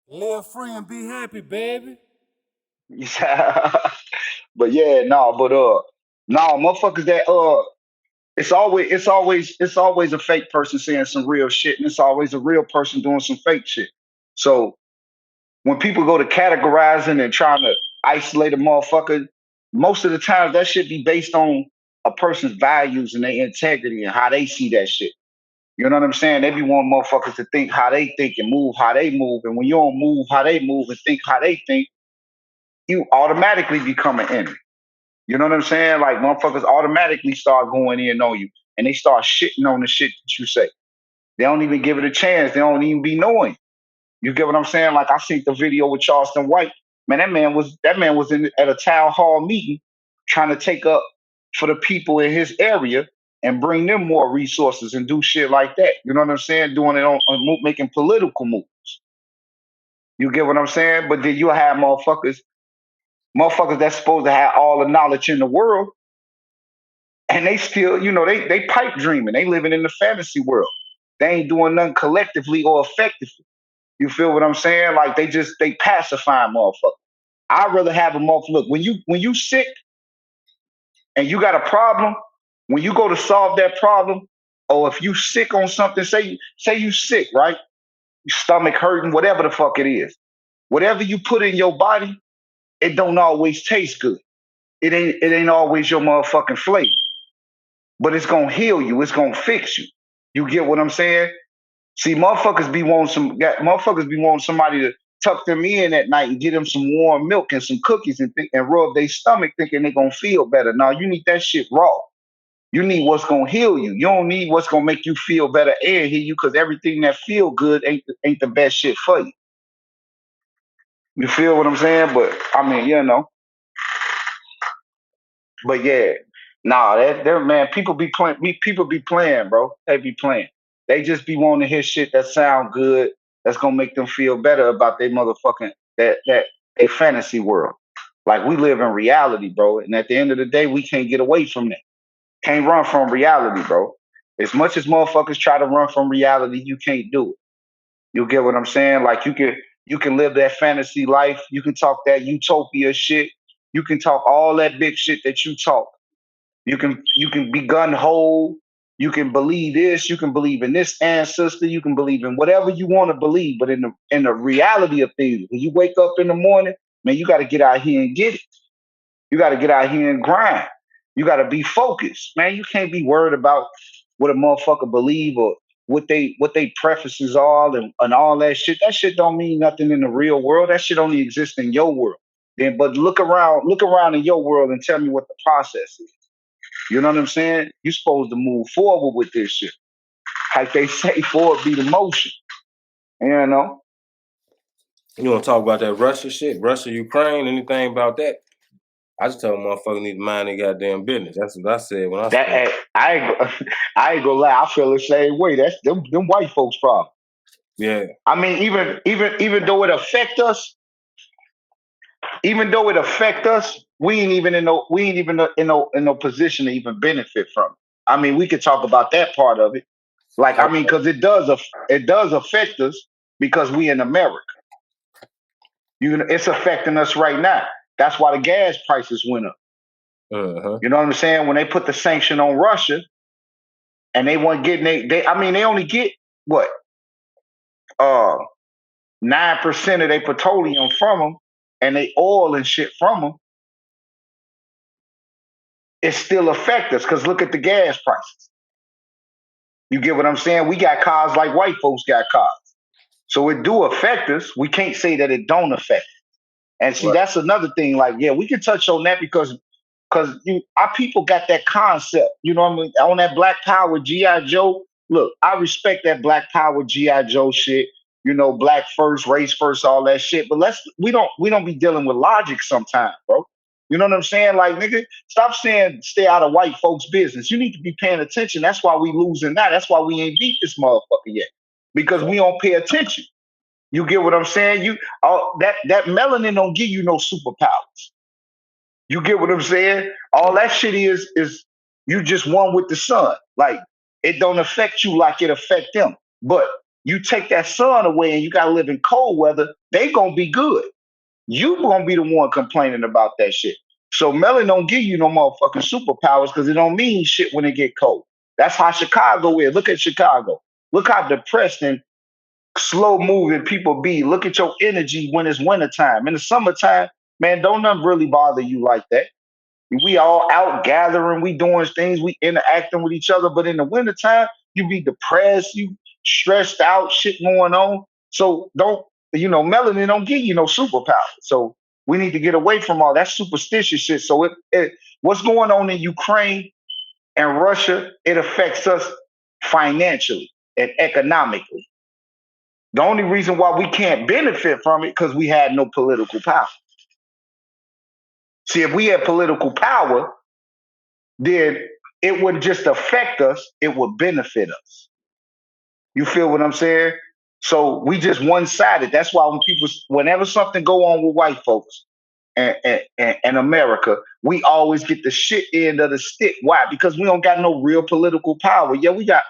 Live free and be happy, baby. But yeah, motherfuckers that it's always a fake person saying some real shit, and it's always a real person doing some fake shit. So when people go to categorizing and trying to isolate a motherfucker, most of the time that should be based on a person's values and their integrity and how they see that shit. You know what I'm saying? They be wanting motherfuckers to think how they think and move how they move. And when you don't move how they move and think how they think, you automatically become an enemy. You know what I'm saying? Like motherfuckers automatically start going in on you and they start shitting on the shit that you say. They don't even give it a chance. They don't even be knowing. You get what I'm saying? Like I seen the video with Charleston White. Man, that man was at a town hall meeting trying to take up for the people in his area and bring them more resources and do shit like that. You know what I'm saying? Doing it making political moves. You get what I'm saying? But then you have motherfuckers that's supposed to have all the knowledge in the world, and they still, they pipe dreaming. They living in the fantasy world. They ain't doing nothing collectively or effectively. You feel what I'm saying? Like they pacifying motherfuckers. I'd rather have a motherfucker. Look, when you sick and you got a problem, when you go to solve that problem, or if you sick on something, say you sick, right? Your stomach hurting, whatever the fuck it is. Whatever you put in your body, it don't always taste good. It ain't always your motherfucking flavor. But it's gonna heal you. It's gonna fix you. You get what I'm saying? See, motherfuckers be wanting somebody to tuck them in at night and give them some warm milk and some cookies and rub their stomach thinking they're gonna feel better. Now you need that shit raw. You need what's gonna heal you. You don't need what's gonna make you feel better and heal you because everything that feel good ain't the best shit for you. You feel what I'm saying? But I mean, but yeah, nah, that man, people be playing, bro. They be playing. They just be wanting to hear shit that sound good. That's gonna make them feel better about their motherfucking that a fantasy world. Like we live in reality, bro. And at the end of the day, we can't get away from that. Can't run from reality, bro. As much as motherfuckers try to run from reality, you can't do it. You get what I'm saying? Like you can live that fantasy life. You can talk that utopia shit. You can talk all that big shit that you talk. You can be gun ho. You can believe this. You can believe in this ancestor. You can believe in whatever you want to believe. But in the reality of things, when you wake up in the morning, man, you got to get out here and get it. You got to get out here and grind. You got to be focused, man. You can't be worried about what a motherfucker believe or what they preferences are and all that shit. That shit don't mean nothing in the real world. That shit only exists in your world. Then, but look around in your world and tell me what the process is. You know what I'm saying? You supposed to move forward with this shit. Like they say, forward be the motion. You know? You want to talk about that Russia shit? Russia, Ukraine, anything about that? I just tell them motherfuckers need to mind their goddamn business. That's what I said when I That spoke. I ain't gonna lie, I feel the same way. That's them white folks' problem. Yeah. I mean, even though it affect us, we ain't even in no position to even benefit from it. I mean, we could talk about that part of it. Like, I mean, because it does affect us because we in America. It's affecting us right now. That's why the gas prices went up. Uh-huh. You know what I'm saying? When they put the sanction on Russia and they weren't getting they only get what 9% of their petroleum from them and they oil and shit from them. It still affect us because look at the gas prices. You get what I'm saying? We got cars like white folks got cars, so it do affect us. We can't say that it don't affect. And see, Right. that's another thing. Like, yeah, we can touch on that because our people got that concept. You know what I mean? On that Black Power GI Joe. Look, I respect that Black Power GI Joe shit. Black first, race first, all that shit. But we don't be dealing with logic sometimes, bro. You know what I'm saying? Like, nigga, stop saying stay out of white folks' business. You need to be paying attention. That's why we losing now. That's why we ain't beat this motherfucker yet. Because we don't pay attention. You get what I'm saying? That melanin don't give you no superpowers. You get what I'm saying? All that shit is you just one with the sun. Like it don't affect you like it affect them. But You take that sun away and you gotta live in cold weather, they gonna be good. You gonna be the one complaining about that shit. So Melon don't give you no motherfucking superpowers because it don't mean shit when it get cold. That's how Chicago is. Look at Chicago. Look how depressed and slow moving people be. Look at your energy when it's wintertime. In the summertime, man, don't nothing really bother you like that. We all out gathering, we doing things, we interacting with each other. But in the wintertime, you be depressed, you stressed out, shit going on. So don't, melanin don't give you no superpower. So we need to get away from all that superstitious shit. So what's going on in Ukraine and Russia, it affects us financially and economically. The only reason why we can't benefit from it because we had no political power. See, if we had political power, then it wouldn't just affect us, it would benefit us. You feel what I'm saying? So we just one-sided. That's why whenever something go on with white folks and America, we always get the shit end of the stick. Why? Because we don't got no real political power. Yeah, we got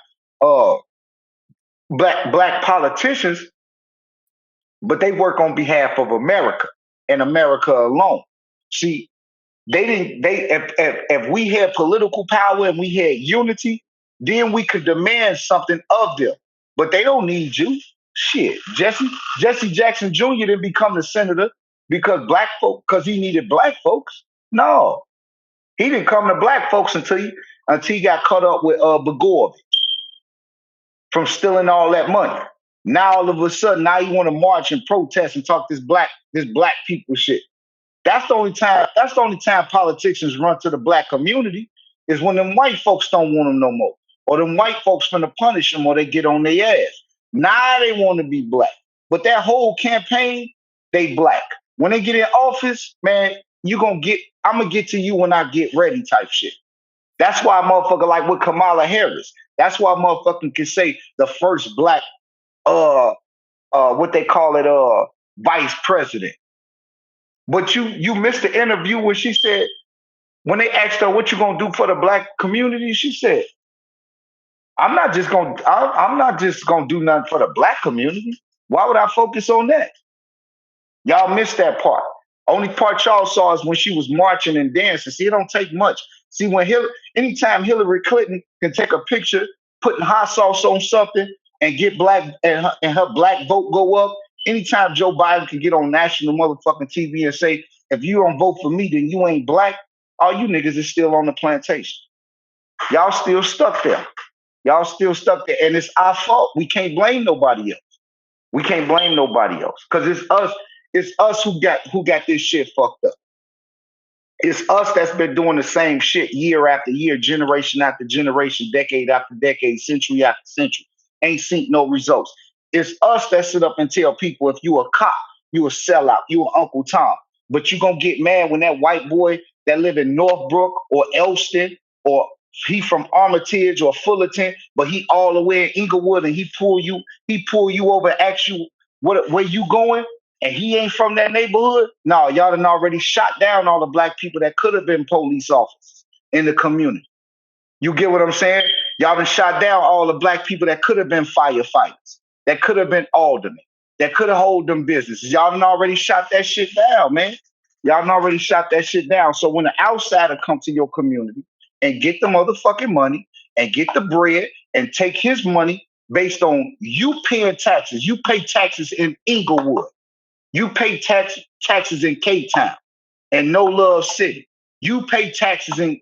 black politicians, but they work on behalf of America and America alone. See, if we had political power and we had unity, then we could demand something of them. But they don't need you. Shit. Jesse Jackson Jr. didn't become the senator because he needed black folks. No. He didn't come to black folks until he got caught up with Begorvey from stealing all that money. Now all of a sudden, now you want to march and protest and talk this black people shit. That's the only time politicians run to the black community is when them white folks don't want them no more. Or them white folks finna punish them or they get on their ass. Now they want to be black. But that whole campaign, they black. When they get in office, man, I'm gonna get to you when I get ready type shit. That's why a motherfucker like with Kamala Harris. That's why a motherfucker can say the first black what they call it, vice president. But you missed the interview when she said, when they asked her what you gonna do for the black community, she said, I'm not just gonna do nothing for the black community. Why would I focus on that? Y'all missed that part. Only part y'all saw is when she was marching and dancing. See, it don't take much. See, anytime Hillary Clinton can take a picture, putting hot sauce on something and get black and her black vote go up. Anytime Joe Biden can get on national motherfucking TV and say, if you don't vote for me, then you ain't black, all you niggas is still on the plantation. Y'all still stuck there. And it's our fault. We can't blame nobody else. Because it's us who got this shit fucked up. It's us that's been doing the same shit year after year, generation after generation, decade after decade, century after century. Ain't seen no results. It's us that sit up and tell people if you a cop, you a sellout, you an Uncle Tom. But you gonna get mad when that white boy that live in Northbrook or Elston or he from Armitage or Fullerton, but he all the way in Inglewood and he pull you over and ask you where you going, and he ain't from that neighborhood. No, y'all done already shot down all the black people that could have been police officers in the community. You get what I'm saying? Y'all done shot down all the black people that could have been firefighters, that could have been aldermen, that could have hold them businesses. Y'all done already shot that shit down, man. Y'all done already shot that shit down. So when an outsider come to your community and get the motherfucking money and get the bread and take his money based on you paying taxes. You pay taxes in Inglewood. You pay taxes in K-Town and No Love City. You pay taxes in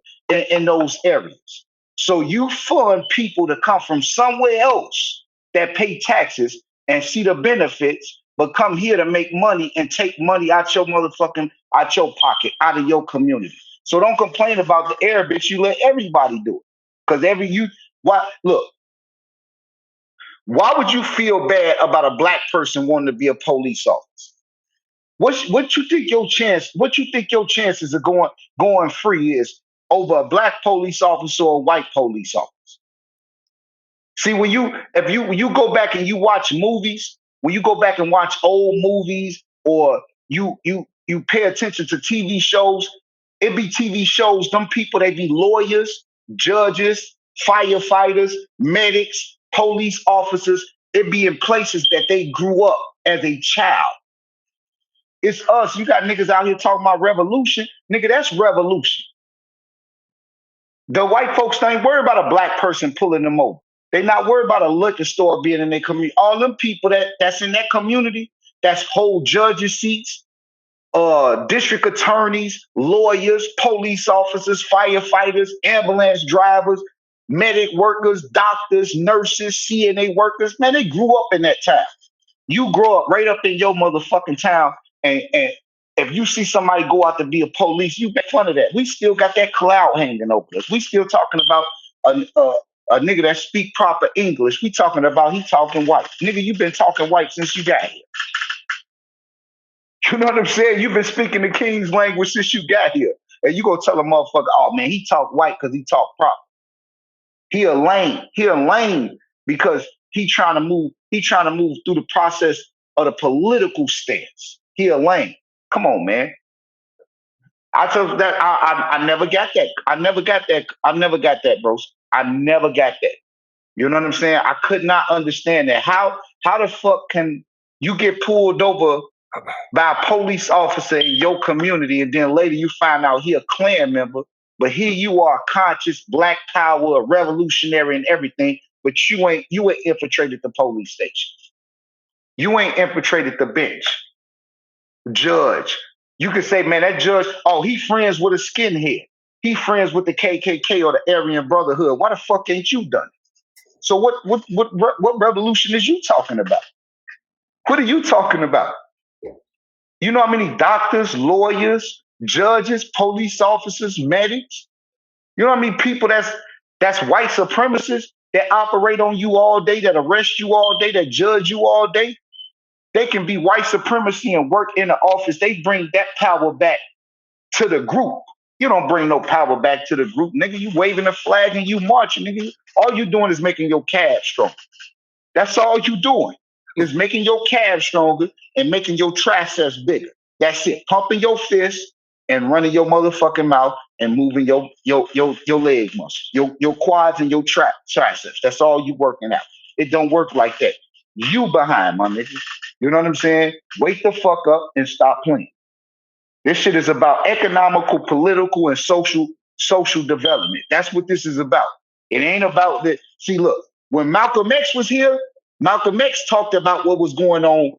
those areas. So you fund people to come from somewhere else that pay taxes and see the benefits, but come here to make money and take money out your pocket, out of your community. So don't complain about the air, bitch. You let everybody do it. Because why would you feel bad about a black person wanting to be a police officer? What you think your chances of going free is over a black police officer or a white police officer? See, when you go back and you watch movies, when you go back and watch old movies, or you pay attention to TV shows, it be TV shows, them people, they be lawyers, judges, firefighters, medics, police officers. It be in places that they grew up as a child. It's us. You got niggas out here talking about revolution. Nigga, that's revolution. The white folks ain't worried about a black person pulling them over. They not worried about a liquor store being in their community. All them people that's in that community, that's hold judges' seats, district attorneys, lawyers, police officers, firefighters, ambulance drivers, medic workers, doctors, nurses, CNA workers. Man, they grew up in that town. You grow up right up in your motherfucking town, and if you see somebody go out to be a police, you make fun of that. We still got that cloud hanging over us. We still talking about a nigga that speak proper English. We talking about he talking white. Nigga, you been talking white since you got here. You know what I'm saying? You've been speaking the King's language since you got here. And you gonna tell a motherfucker, oh man, he talk white because he talk proper. He a lame. He a lame because he trying to move through the process of the political stance. He a lame. Come on, man. I told that I never got that. I never got that, bro. I never got that. You know what I'm saying? I could not understand that. How the fuck can you get pulled over by a police officer in your community, and then later you find out he a Klan member, but here you are, conscious, black power, a revolutionary and everything, but you ain't infiltrated the police station. You ain't infiltrated the bench. Judge. You could say, man, that judge, oh, he friends with a skinhead. He friends with the KKK or the Aryan Brotherhood. Why the fuck ain't you done it? So what revolution is you talking about? What are you talking about? You know how many doctors, lawyers, judges, police officers, medics? You know how many people that's white supremacists that operate on you all day, that arrest you all day, that judge you all day? They can be white supremacy and work in the office. They bring that power back to the group. You don't bring no power back to the group, nigga. You waving a flag and you marching, nigga. All you doing is making your calves strong. That's all you doing, is making your calves stronger and making your triceps bigger. That's it. Pumping your fist and running your motherfucking mouth and moving your leg muscles, your quads and your triceps. That's all you working out. It don't work like that. You behind, my nigga. You know what I'm saying? Wake the fuck up and stop playing. This shit is about economical, political, and social development. That's what this is about. It ain't about the. See, look, when Malcolm X was here, Malcolm X talked about what was going on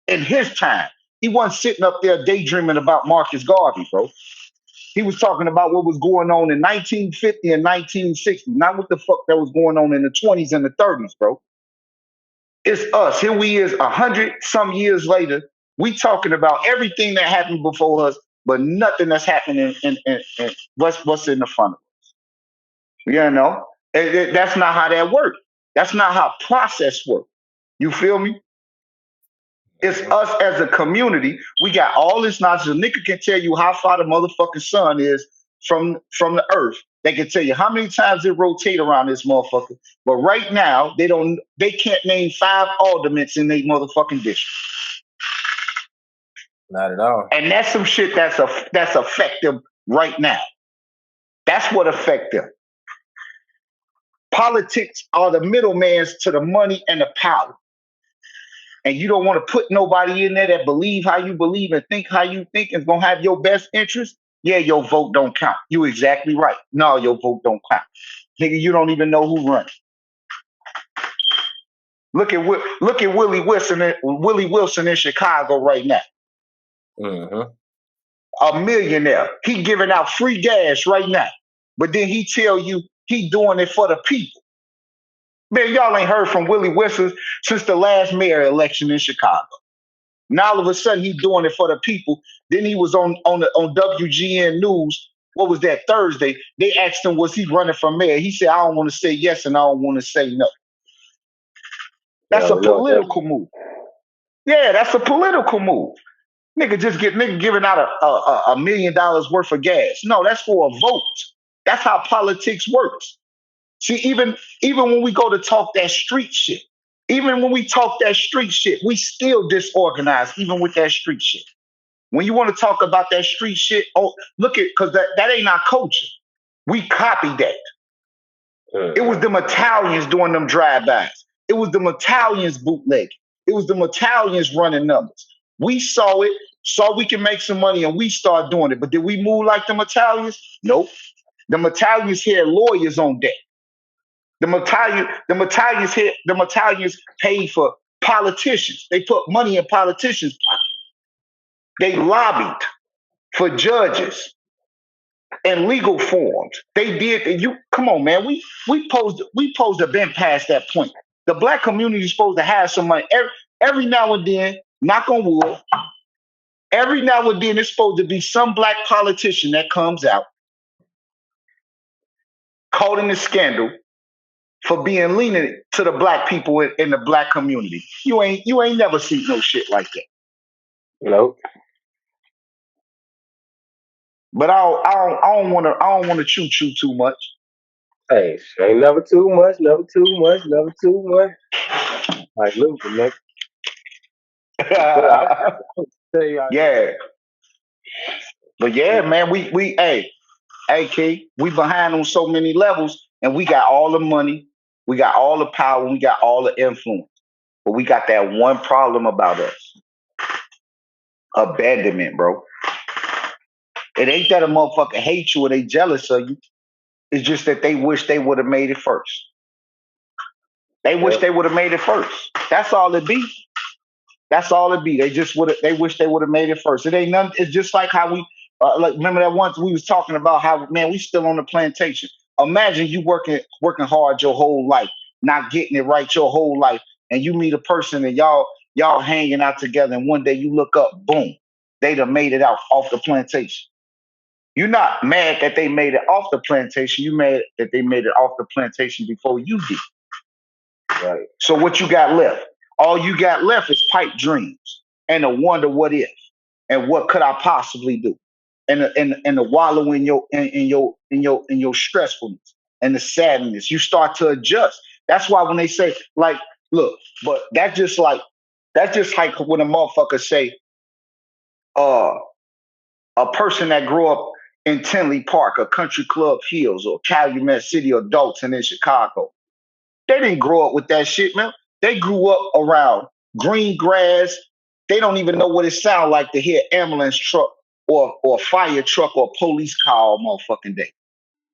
in his time. He wasn't sitting up there daydreaming about Marcus Garvey, bro. He was talking about what was going on in 1950 and 1960, not what the fuck that was going on in the 20s and the 30s, bro. It's us. Here we is 100 some years later. We talking about everything that happened before us, but nothing that's happening in what's in the front of us. You know, that's not how that works. That's not how process works. You feel me? It's us as a community. We got all this knowledge. A nigga can tell you how far the motherfucking sun is from the earth. They can tell you how many times it rotate around this motherfucker. But right now, they can't name 5 aldermen in their motherfucking district. Not at all. And that's some shit that's effective right now. That's what affect them. Politics are the middlemans to the money and the power. And you don't want to put nobody in there that believe how you believe and think how you think and is going to have your best interest. Yeah, your vote don't count. You exactly right. No, your vote don't count. Nigga, you don't even know who running. Look at Willie Wilson in Chicago right now. Mm-hmm. A millionaire. He giving out free gas right now. But then he tell you he doing it for the people. Man, y'all ain't heard from Willie Wilson since the last mayor election in Chicago. Now all of a sudden he's doing it for the people. Then he was on WGN News. What was that, Thursday? They asked him, was he running for mayor? He said, I don't want to say yes and I don't want to say no. That's a political move. Yeah, that's a political move. Nigga giving out $1 million worth of gas. No, that's for a vote. That's how politics works. See, even when we go to talk that street shit, we still disorganized, even with that street shit. When you want to talk about that street shit, look at, because that ain't our culture. We copied that. It was them Italians doing them drive-bys. It was the Italians bootleg. It was the Italians running numbers. We saw it, saw we can make some money, and we started doing it. But did we move like the Italians? Nope. The Italians had lawyers on deck. The Italians paid for politicians. They put money in politicians' pockets. They lobbied for judges and legal forms. They did. And you come on, man. We supposed to been past that point. The black community is supposed to have some money every now and then. Knock on wood. Every now and then, it's supposed to be some black politician that comes out caught in a scandal for being lenient to the black people in the black community. You ain't never seen no shit like that. Nope. But I don't want to choo too much. Hey, ain't never too much, never too much, never too much. Like Luther, nigga. But I'll tell you, Yeah. But yeah, man, we hey Key, we behind on so many levels, and we got all the money, we got all the power, we got all the influence. But we got that one problem about us. Abandonment, bro. It ain't that a motherfucker hate you or they jealous of you. It's just that they wish they would have made it first. They wish they would have made it first. That's all it be. That's all it be. They wish they would have made it first. It ain't nothing. It's just like how we like. Remember that once we was talking about how, man, we still on the plantation. Imagine you working hard your whole life, not getting it right your whole life, and you meet a person and y'all hanging out together, and one day you look up, boom, they done made it out off the plantation. You're not mad that they made it off the plantation. You mad that they made it off the plantation before you did. right. So what you got left? All you got left is pipe dreams and a wonder what if and what could I possibly do, and the wallow in your stressfulness and the sadness. You start to adjust. That's why when they say, like, look, but that's just like when a motherfucker say, a person that grew up in Tinley Park or Country Club Hills or Calumet City or Dalton in Chicago. They didn't grow up with that shit, man. They grew up around green grass. They don't even know what it sounds like to hear ambulance truck or fire truck or police car all motherfucking day.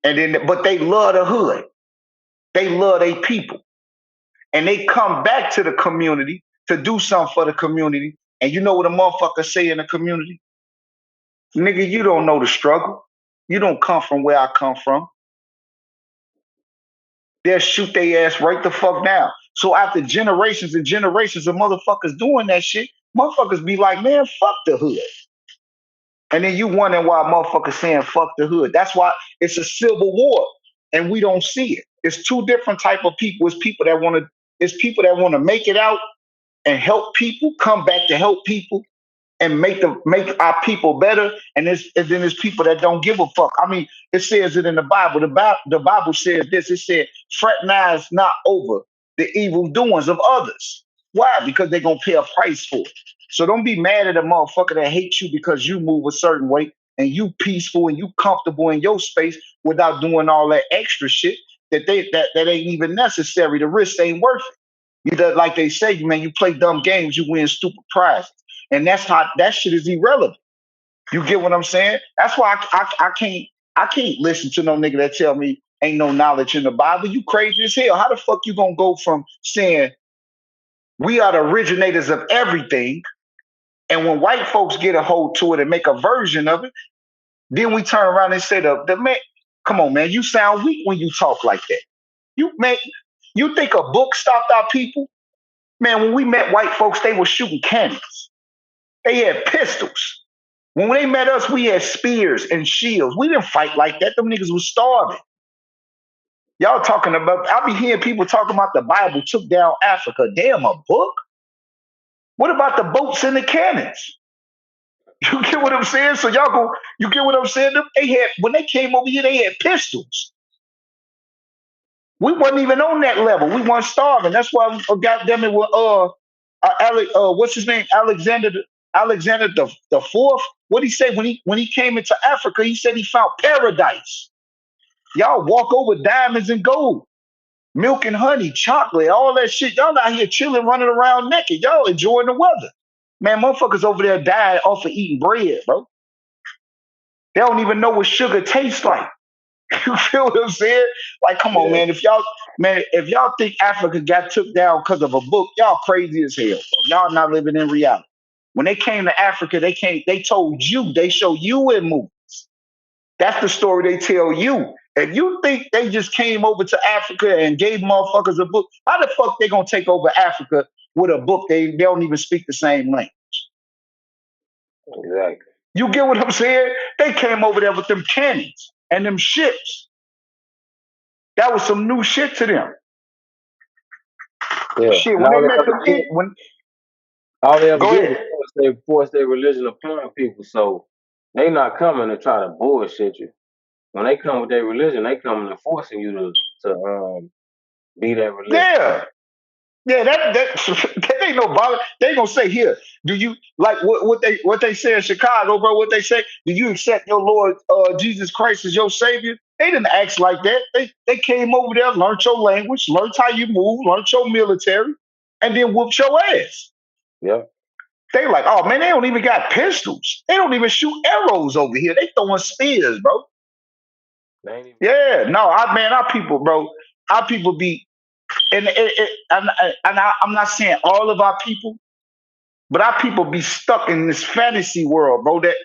And then, but they love the hood. They love their people. And they come back to the community to do something for the community. And you know what a motherfucker say in the community? Nigga, you don't know the struggle. You don't come from where I come from. They'll shoot their ass right the fuck down. So after generations and generations of motherfuckers doing that shit, motherfuckers be like, man, fuck the hood. And then you wondering why motherfuckers saying fuck the hood. That's why it's a civil war, and we don't see it. It's two different type of people. It's people that want to make it out and help people, come back to help people, and make our people better. And then there's people that don't give a fuck. I mean, it says it in the Bible. The Bible says this. It said, fraternize not over the evil doings of others. Why? Because they're going to pay a price for it. So don't be mad at a motherfucker that hates you because you move a certain way and you peaceful and you comfortable in your space without doing all that extra shit that ain't even necessary. The risk ain't worth it. Like they say, man, you play dumb games, you win stupid prizes. And that's how that shit is irrelevant. You get what I'm saying? That's why I can't listen to no nigga that tell me ain't no knowledge in the Bible. You crazy as hell. How the fuck you gonna go from saying we are the originators of everything, and when white folks get a hold to it and make a version of it, then we turn around and say the man, come on, man, you sound weak when you talk like that. You think a book stopped our people? Man, when we met white folks, they were shooting cannons. They had pistols. When they met us, we had spears and shields. We didn't fight like that. Them niggas was starving. Y'all talking about, I be hearing people talking about the Bible took down Africa. Damn, a book? What about the boats and the cannons? You get what I'm saying? So you get what I'm saying? When they came over here, they had pistols. We wasn't even on that level. We weren't starving. That's why, goddamn it, what's his name? Alexander the Fourth. What he say when he came into Africa? He said he found paradise. Y'all walk over diamonds and gold. Milk and honey, chocolate, all that shit. Y'all out here chilling, running around naked. Y'all enjoying the weather. Man, motherfuckers over there dying off of eating bread, bro. They don't even know what sugar tastes like. You feel what I'm saying? Like, come on, Yeah, man. If y'all think Africa got took down because of a book, y'all crazy as hell, bro. Y'all not living in reality. When they came to Africa, they told you, they show you in movies. That's the story they tell you. If you think they just came over to Africa and gave motherfuckers a book, how the fuck they gonna take over Africa with a book they don't even speak the same language? exactly. You get what I'm saying? They came over there with them cannons and them ships. That was some new shit to them. Yeah, Shit, and when they met them, when all they ever go did was ahead. force their religion upon people. So they not coming to try to bullshit you. When they come with their religion, they coming and forcing you to be that religion. Yeah. Yeah, that ain't no bother. They gonna say here, do you like what they say in Chicago, bro? What they say? Do you accept your Lord Jesus Christ as your Savior? They didn't act like that. They came over there, learned your language, learned how you move, learned your military, and then whooped your ass. Yeah, They like, oh man, they don't even got pistols. They don't even shoot arrows over here. They throwing spears, bro. they ain't even. Yeah, no, our people, bro, our people be, I'm not saying all of our people. But our people be stuck in this fantasy world, bro. That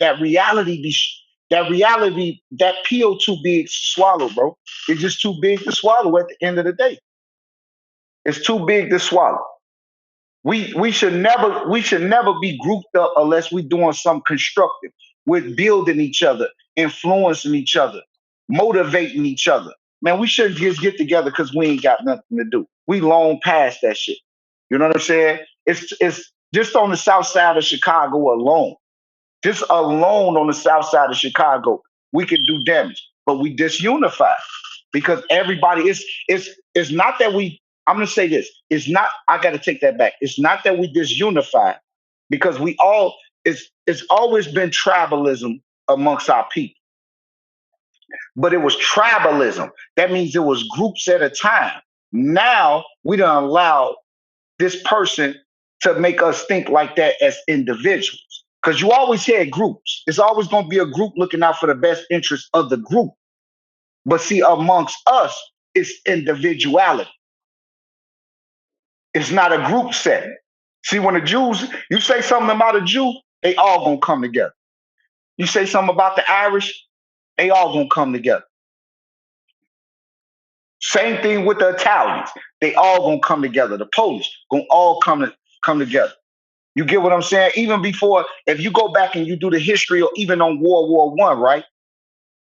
pill too big to swallow, bro. It's just too big to swallow at the end of the day. It's too big to swallow. We should never be grouped up unless we're doing something constructive. We're building each other, influencing each other, motivating each other. Man, we shouldn't just get together because we ain't got nothing to do. We long past that shit. You know what I'm saying? It's just on the south side of Chicago alone. Just alone on the south side of Chicago, we can do damage. But we disunified because everybody it's not that we I'm gonna say this. It's not I gotta take that back. It's not that we disunified because we all it's always been tribalism amongst our people. But it was tribalism. That means it was groups at a time. Now we don't allow this person to make us think like that as individuals. Because you always had groups. It's always going to be a group looking out for the best interest of the group. But see, amongst us, it's individuality. It's not a group setting. See, when the Jews, you say something about a Jew, they all gonna come together. You say something about the Irish, they all gonna come together. Same thing with the Italians. They all gonna come together. The Polish gonna all come together. You get what I'm saying? Even before, if you go back and you do the history, or even on World War I, right?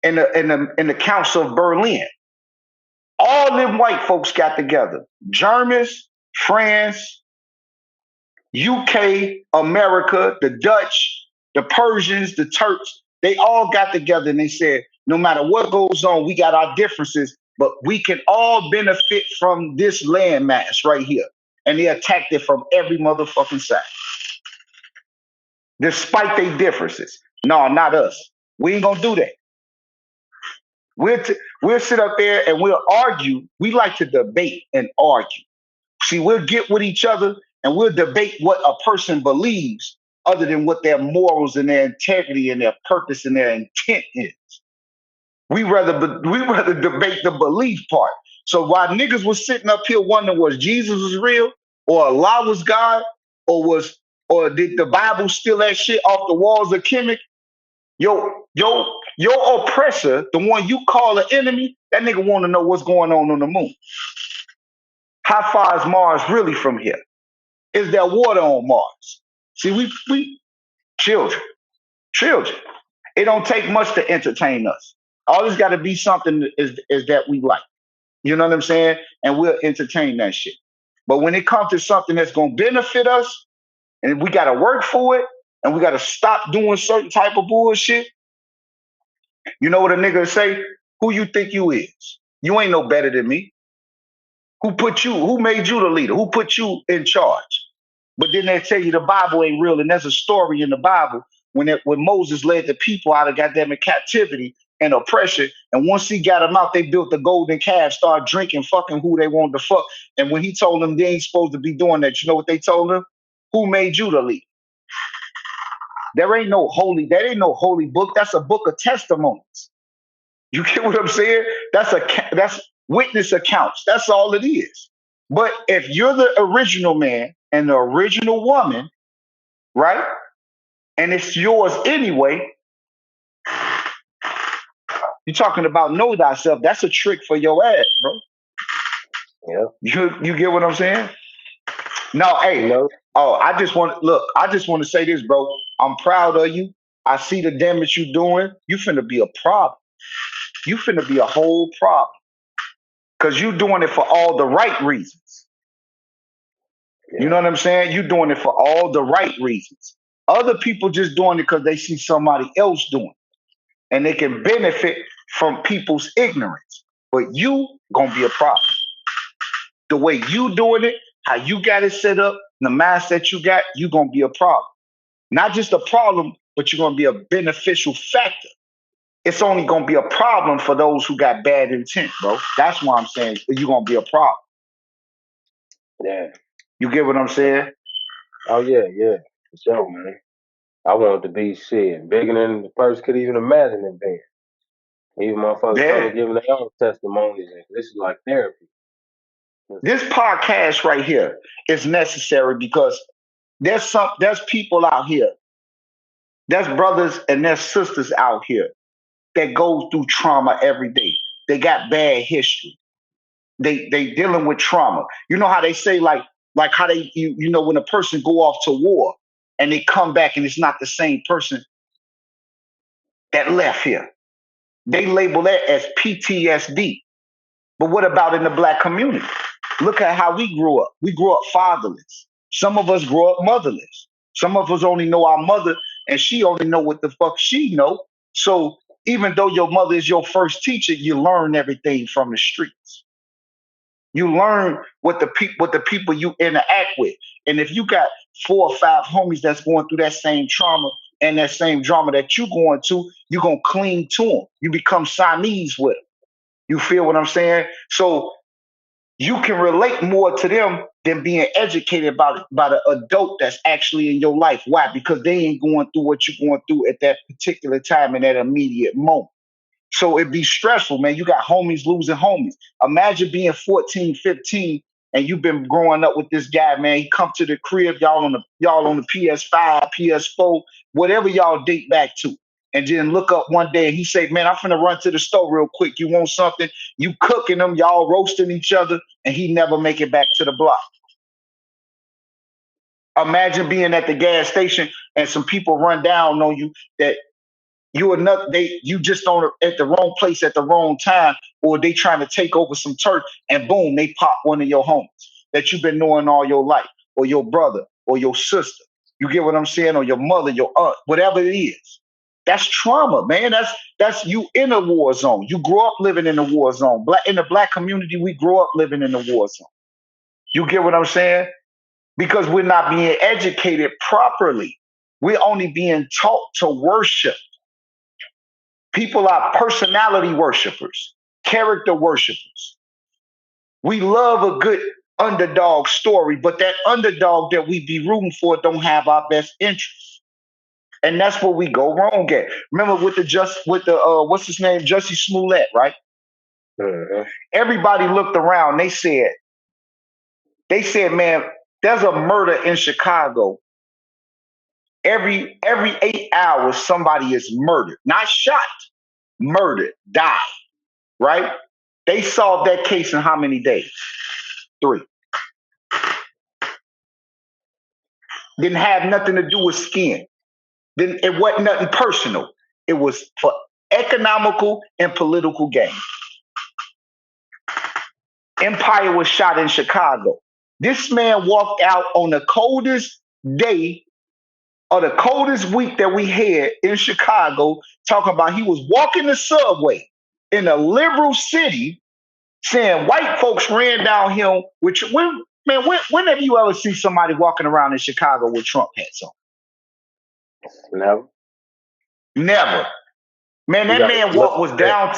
In the Council of Berlin, all them white folks got together. Germans, France, UK, America, the Dutch, the Persians, the Turks, they all got together and they said, no matter what goes on, we got our differences, but we can all benefit from this landmass right here. And they attacked it from every motherfucking side, despite their differences. No, not us. We ain't gonna do that. We'll sit up there and we'll argue. We like to debate and argue. See, we'll get with each other and we'll debate what a person believes other than what their morals and their integrity and their purpose and their intent is. We rather debate the belief part. So while niggas was sitting up here wondering was Jesus was real or Allah was God or did the Bible steal that shit off the walls of Kemet? Your oppressor, the one you call an enemy, that nigga want to know what's going on the moon. How far is Mars really from here? Is there water on Mars? See, we children, children. It don't take much to entertain us. All it's got to be something is that we like. You know what I'm saying? And we'll entertain that shit. But when it comes to something that's gonna benefit us, and we gotta work for it, and we gotta stop doing certain type of bullshit, you know what a nigga say? Who you think you is? You ain't no better than me. Who put you? Who made you the leader? Who put you in charge? But then they tell you the Bible ain't real, and there's a story in the Bible when Moses led the people out of goddamn captivity. and oppression. And once he got them out, they built the golden calf, started drinking, fucking who they wanted to fuck. And when he told them they ain't supposed to be doing that, you know what they told him? Who made you to lead? That ain't no holy book. That's a book of testimonies. You get what I'm saying? That's witness accounts. That's all it is. But if you're the original man and the original woman, right? And it's yours anyway, you're talking about know thyself. That's a trick for your ass, bro. Yeah. You get what I'm saying? No, hey. You know? Oh, I just want to say this, bro. I'm proud of you. I see the damage you doing. You finna be a problem. You finna be a whole problem. Cause you doing it for all the right reasons. Yeah. You know what I'm saying? You doing it for all the right reasons. Other people just doing it because they see somebody else doing it. And they can benefit from people's ignorance. But you gonna be a problem. The way you doing it, how you got it set up, the mindset you got, you gonna be a problem. Not just a problem, but you're gonna be a beneficial factor. It's only gonna be a problem for those who got bad intent, bro. That's why I'm saying you're gonna be a problem. Yeah. You get what I'm saying? Oh yeah, for sure, man. I want to be shit bigger than the person could even imagine it being. Even motherfuckers Yeah. coming giving their own testimonies, and this is like therapy. This podcast right here is necessary because there's people out here, there's brothers and there's sisters out here that go through trauma every day. They got bad history. They dealing with trauma. You know how they say like how they you know when a person go off to war and they come back and it's not the same person that left here. They label that as PTSD. But what about in the black community? Look at how we grew up. We grew up fatherless. Some of us grew up motherless. Some of us only know our mother and she only know what the fuck she know. So even though your mother is your first teacher, you learn everything from the streets. You learn what the people you interact with. And if you got 4 or 5 homies that's going through that same trauma and that same drama that you going to, you're going to cling to them. You become Siamese with them. You feel what I'm saying? So you can relate more to them than being educated by the adult that's actually in your life. Why? Because they ain't going through what you're going through at that particular time in that immediate moment. So it'd be stressful, man. You got homies losing homies. Imagine being 14, 15, and you've been growing up with this guy, man. He come to the crib, y'all on the PS5, PS4, whatever y'all date back to. And then look up one day and he say, man, I'm finna run to the store real quick. You want something? You cooking them, y'all roasting each other, and he never make it back to the block. Imagine being at the gas station and some people run down on you that you just on at the wrong place at the wrong time, or they trying to take over some turf, and boom, they pop one of your homies that you've been knowing all your life, or your brother, or your sister. You get what I'm saying? Or your mother, your aunt, whatever it is. That's trauma, man. That's you in a war zone. You grew up living in a war zone. In the black community, we grew up living in a war zone. You get what I'm saying? Because we're not being educated properly. We're only being taught to worship. People are personality worshipers, character worshipers. We love a good underdog story, but that underdog that we be rooting for don't have our best interests. And that's where we go wrong at. Remember with what's his name? Jussie Smollett, right? Uh-huh. Everybody looked around. They said, man, there's a murder in Chicago. Every 8 hours, somebody is murdered. Not shot, murdered, died, right? They solved that case in how many days? 3. Didn't have nothing to do with skin. It wasn't nothing personal. It was for economical and political gain. Empire was shot in Chicago. This man walked out on the coldest day or the coldest week that we had in Chicago, talking about he was walking the subway in a liberal city saying white folks ran down him, when have you ever seen somebody walking around in Chicago with Trump hats on? Never. Never. Man, You gotta look was at down.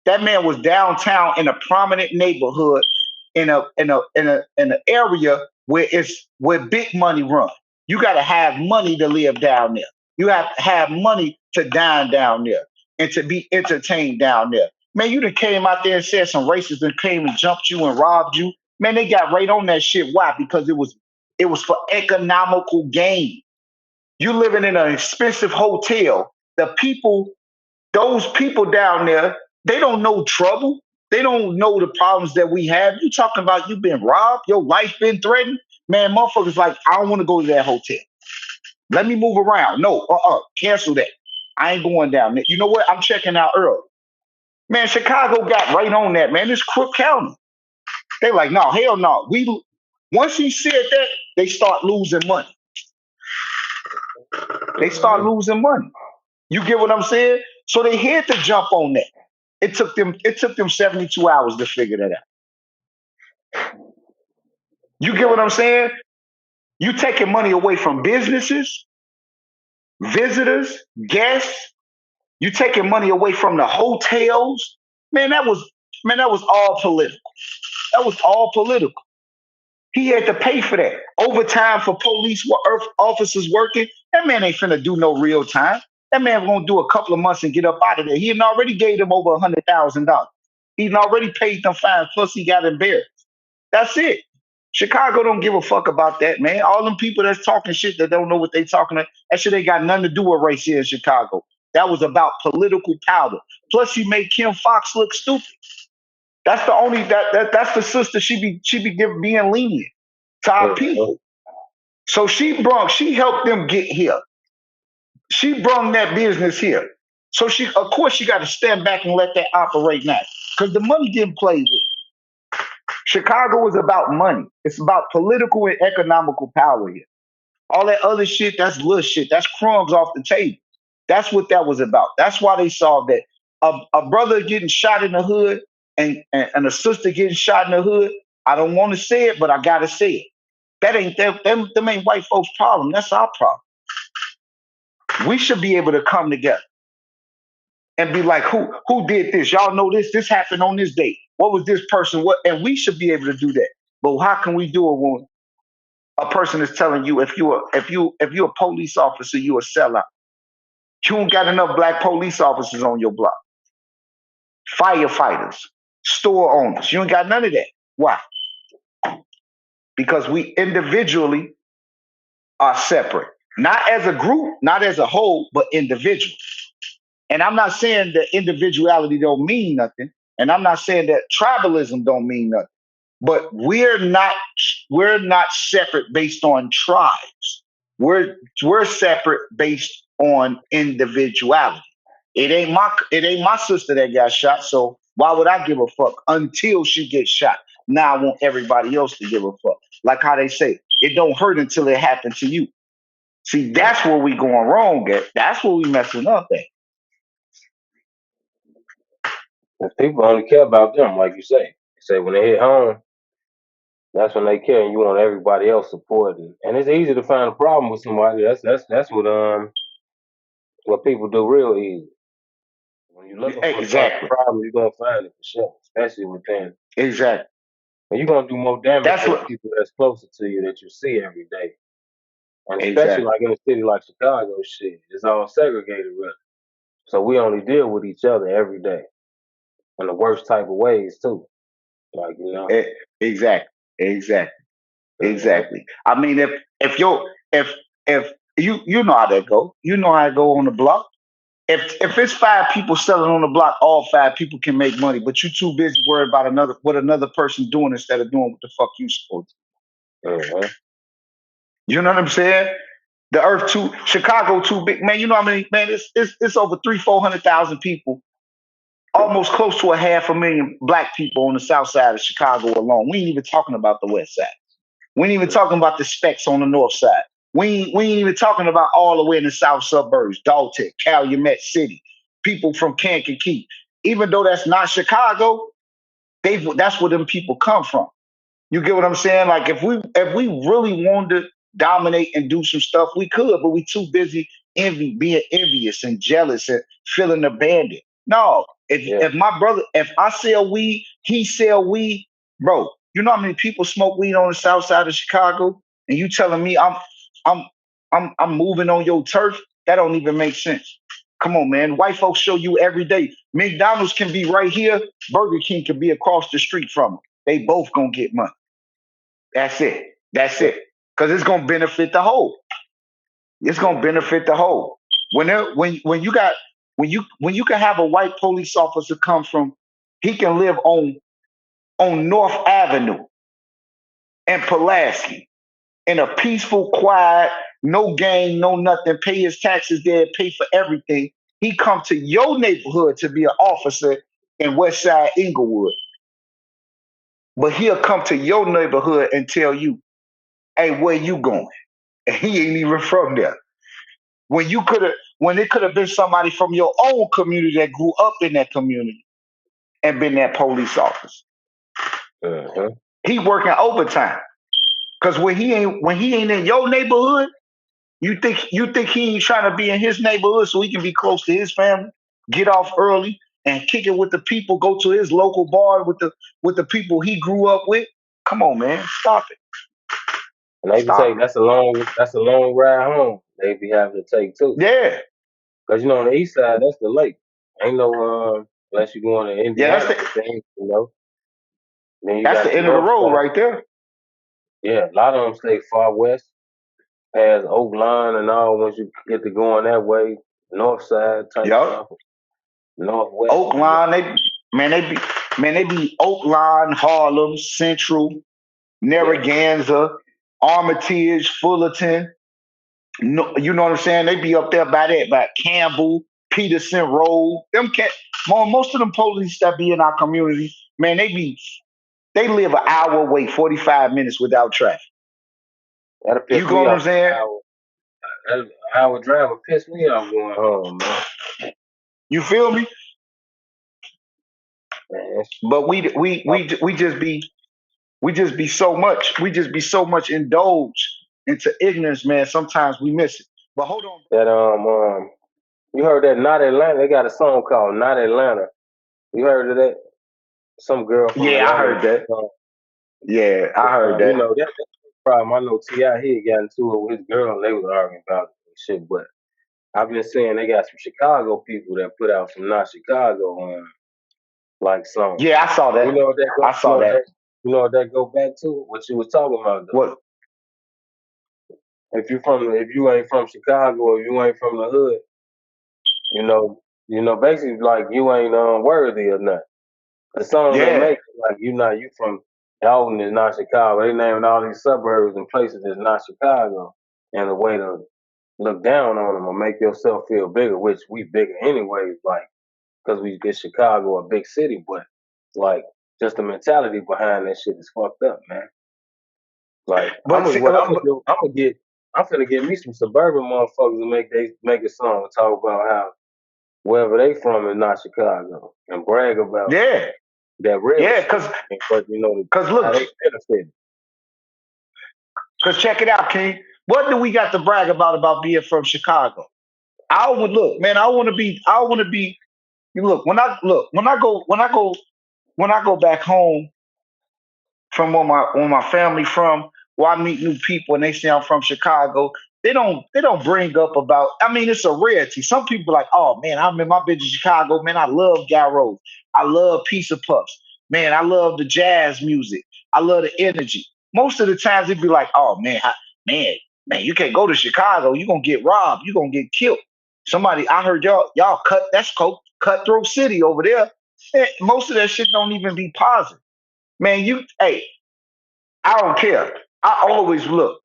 That man was downtown in a prominent neighborhood in an area where big money run. You got to have money to live down there. You have to have money to dine down there and to be entertained down there. Man, you done came out there and said some racists and came and jumped you and robbed you. Man, they got right on that shit. Why? Because it was for economical gain. You living in an expensive hotel. Those people down there, they don't know trouble. They don't know the problems that we have. You talking about you been robbed, your life been threatened. Man, motherfuckers like, I don't want to go to that hotel. Let me move around. No, cancel that. I ain't going down there. You know what? I'm checking out early. Man, Chicago got right on that, man. It's Crook County. They like, no, hell no. Once he said that, they start losing money. They start losing money. You get what I'm saying? So they had to jump on that. It took them 72 hours to figure that out. You get what I'm saying? You taking money away from businesses, visitors, guests. You taking money away from the hotels. Man, that was all political. That was all political. He had to pay for that. Overtime for police officers working. That man ain't finna do no real time. That man gonna do a couple of months and get up out of there. He had already gave them over $100,000. He already paid them fines, plus he got embarrassed. That's it. Chicago don't give a fuck about that, man. All them people that's talking shit that don't know what they talking about, that shit ain't got nothing to do with race here in Chicago. That was about political power. Plus, you made Kim Fox look stupid. That's the only that's the sister being lenient to our people. So she helped them get here. She brought that business here. So of course she got to stand back and let that operate now. Because the money didn't play with. Chicago is about money. It's about political and economical power here. All that other shit, that's little shit. That's crumbs off the table. That's what that was about. That's why they saw that a brother getting shot in the hood and a sister getting shot in the hood. I don't want to say it, but I gotta say it. That ain't them ain't white folks' problem. That's our problem. We should be able to come together and be like, who did this? Y'all know this. This happened on this date. What was this person? What? And we should be able to do that. But how can we do it when a person is telling you if you're a police officer, you a sellout? You don't got enough black police officers on your block. Firefighters, store owners. You ain't got none of that. Why? Because we individually are separate. Not as a group, not as a whole, but individual. And I'm not saying that individuality don't mean nothing. And I'm not saying that tribalism don't mean nothing. But we're not separate based on tribes. We're separate based on individuality. It ain't my sister that got shot, so why would I give a fuck until she gets shot? Now I want everybody else to give a fuck. Like how they say, it don't hurt until it happened to you. See, that's where we going wrong at. That's where we messing up at. If people only care about them, like you say. You say when they hit home, that's when they care, and you want everybody else supporting. And it's easy to find a problem with somebody. That's what people do real easy. When you're looking for a problem, you're gonna find it for sure, especially within. Exactly. And you're gonna do more damage to people that's closer to you that you see every day. And especially like in a city like Chicago, shit, it's all segregated, really. So we only deal with each other every day, in the worst type of ways too. Like Exactly. I mean, if you know how that go, you know how it go on the block. If it's 5 people selling on the block, all 5 people can make money, but you too busy worried about what another person doing instead of doing what the fuck you supposed to. You know what I'm saying? The earth Chicago too big, man. You know how many, man? It's over 400,000 people, almost close to 500,000 black people on the south side of Chicago alone. We ain't even talking about the west side. We ain't even talking about the specks on the north side. We ain't even talking about all the way in the south suburbs, Dalton, Calumet City, people from Kankakee. Even though that's not Chicago, that's where them people come from. You get what I'm saying? Like if we really wanted to dominate and do some stuff, we could, but we too busy being envious and jealous and feeling abandoned. No, Yeah. if my brother, if I sell weed, he sell weed, bro. You know how many people smoke weed on the south side of Chicago, and you telling me I'm I'm moving on your turf? That don't even make sense. Come on, man. White folks show you every day. McDonald's can be right here. Burger King can be across the street from them. They both gonna get money. That's it. That's Yeah. it. Because it's gonna benefit the whole. It's Yeah. gonna benefit the whole. When you got when you can have a white police officer come from, he can live on North Avenue in Pulaski in a peaceful, quiet, no gang, no nothing, pay his taxes there, pay for everything. He come to your neighborhood to be an officer in West Side Inglewood. But he'll come to your neighborhood and tell you, hey, where you going? And he ain't even from there. When it could have been somebody from your own community that grew up in that community and been that police officer. Uh-huh. He working overtime. Cause when he ain't in your neighborhood, you think he ain't trying to be in his neighborhood so he can be close to his family, get off early and kick it with the people, go to his local bar with the people he grew up with. Come on, man. Stop it. And they be Stop saying it. that's a long ride home. They be having to take too. Yeah. Cause on the east side, that's the lake. Ain't no unless you going to Yeah, Indiana, but then. Then you that's got the the end of the north road side. right there. Yeah, a lot of them stay far west, past Oak Line and all. Once you get to going that way, north side type Yup. stuff, northwest. Oak Line, they be Oak Line, Harlem, Central, Yeah, Narragansett, Armitage, Fullerton. No, you know what I'm saying? They be up there by Campbell, Peterson Road. Most of them police that be in our community, man, they live an hour away, 45 minutes without traffic. that'll You piss go me what I'm off. saying? That hour drive will piss me off going home, man. You feel me? Man, But we just be so much indulged into ignorance, man. Sometimes we miss it. But hold on. that you heard that Not Atlanta? They got a song called Not Atlanta. You heard of that? Some girl from Yeah, I Atlanta. heard that. Yeah, I heard You that. know that's the problem. I know Ti he got into it with his girl. And they was arguing about it and shit, but I've been saying they got some Chicago people that put out some not Chicago like songs. Yeah, I saw You that. know what that go? I saw that. You know what that go back to? What you was talking about though. What? If you ain't from Chicago or you ain't from the hood, basically like you ain't worthy or nothing. The songs they Yeah. make like you from Dalton is not Chicago. They naming all these suburbs and places that's not Chicago, and a way to look down on them or make yourself feel bigger, which we bigger anyways. Like because we get Chicago a big city, but like just the mentality behind that shit is fucked up, man. Like But see, what I'm gonna do, I'm gonna get me some suburban motherfuckers to make a song and talk about how wherever they from is not Chicago and brag about yeah, that real yeah, shit. But cause how look, they benefit. cause check it out, King. What do we got to brag about being from Chicago? I would look, man. I want to be. I want to be. Look, when I go back home from where my family from, where I meet new people and they say I'm from Chicago, they don't bring up about. I mean, it's a rarity. Some people are like, oh man, I'm in my bitch in Chicago, man. I love gyros. I love pizza puffs. Man, I love the jazz music. I love the energy. Most of the times it'd be like, oh man, man, man, you can't go to Chicago. You're gonna get robbed. You're gonna get killed. Somebody, I heard y'all cutthroat city over there. Most of that shit don't even be positive. Man, hey, I don't care. I always look.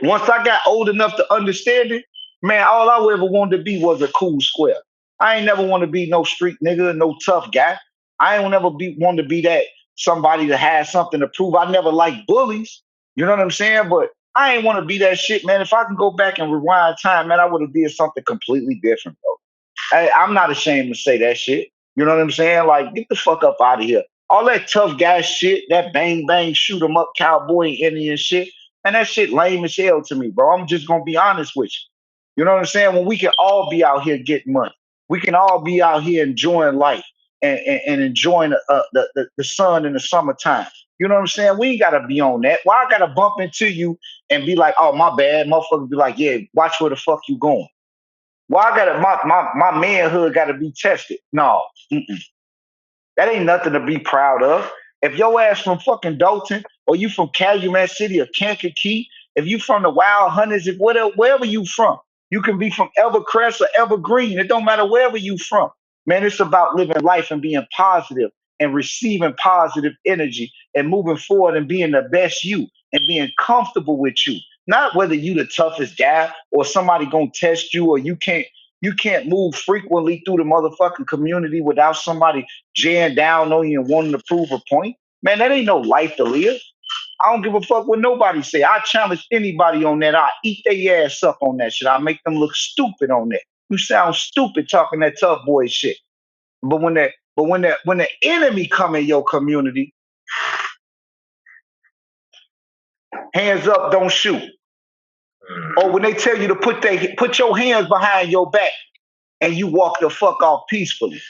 Once I got old enough to understand it, man, all I ever wanted to be was a cool square. I ain't never want to be no street nigga, no tough guy. I ain't never want to be that somebody that has something to prove. I never liked bullies. You know what I'm saying? But I ain't want to be that shit, man. If I can go back and rewind time, man, I would have did something completely different, bro. I'm not ashamed to say that shit. You know what I'm saying? Like, get the fuck up out of here. All that tough guy shit, that bang bang shoot 'em up cowboy and Indian shit, and that shit lame as hell to me, bro. I'm just gonna be honest with you. You know what I'm saying? When we can all be out here getting money, we can all be out here enjoying life and enjoying the sun in the summertime. You know what I'm saying? We ain't gotta be on that. Why I gotta bump into you and be like, oh my bad, motherfucker? Be like, yeah, watch where the fuck you going. Why I gotta my manhood gotta be tested? No, that ain't nothing to be proud of. If your ass from fucking Dalton or you from Calumet City or Kankakee, if you from the Wild Hunters, if wherever you from, you can be from Evercrest or Evergreen. It don't matter wherever you from. Man, it's about living life and being positive and receiving positive energy and moving forward and being the best you and being comfortable with you. Not whether you the toughest guy or somebody gonna test you or you can't move frequently through the motherfucking community without somebody jam down on you and wanting to prove a point. Man, that ain't no life to live. I don't give a fuck what nobody say. I challenge anybody on that. I eat their ass up on that shit. I make them look stupid on that. You sound stupid talking that tough boy shit. But when the enemy come in your community, hands up, don't shoot. Or when they tell you to put your hands behind your back and you walk the fuck off peacefully.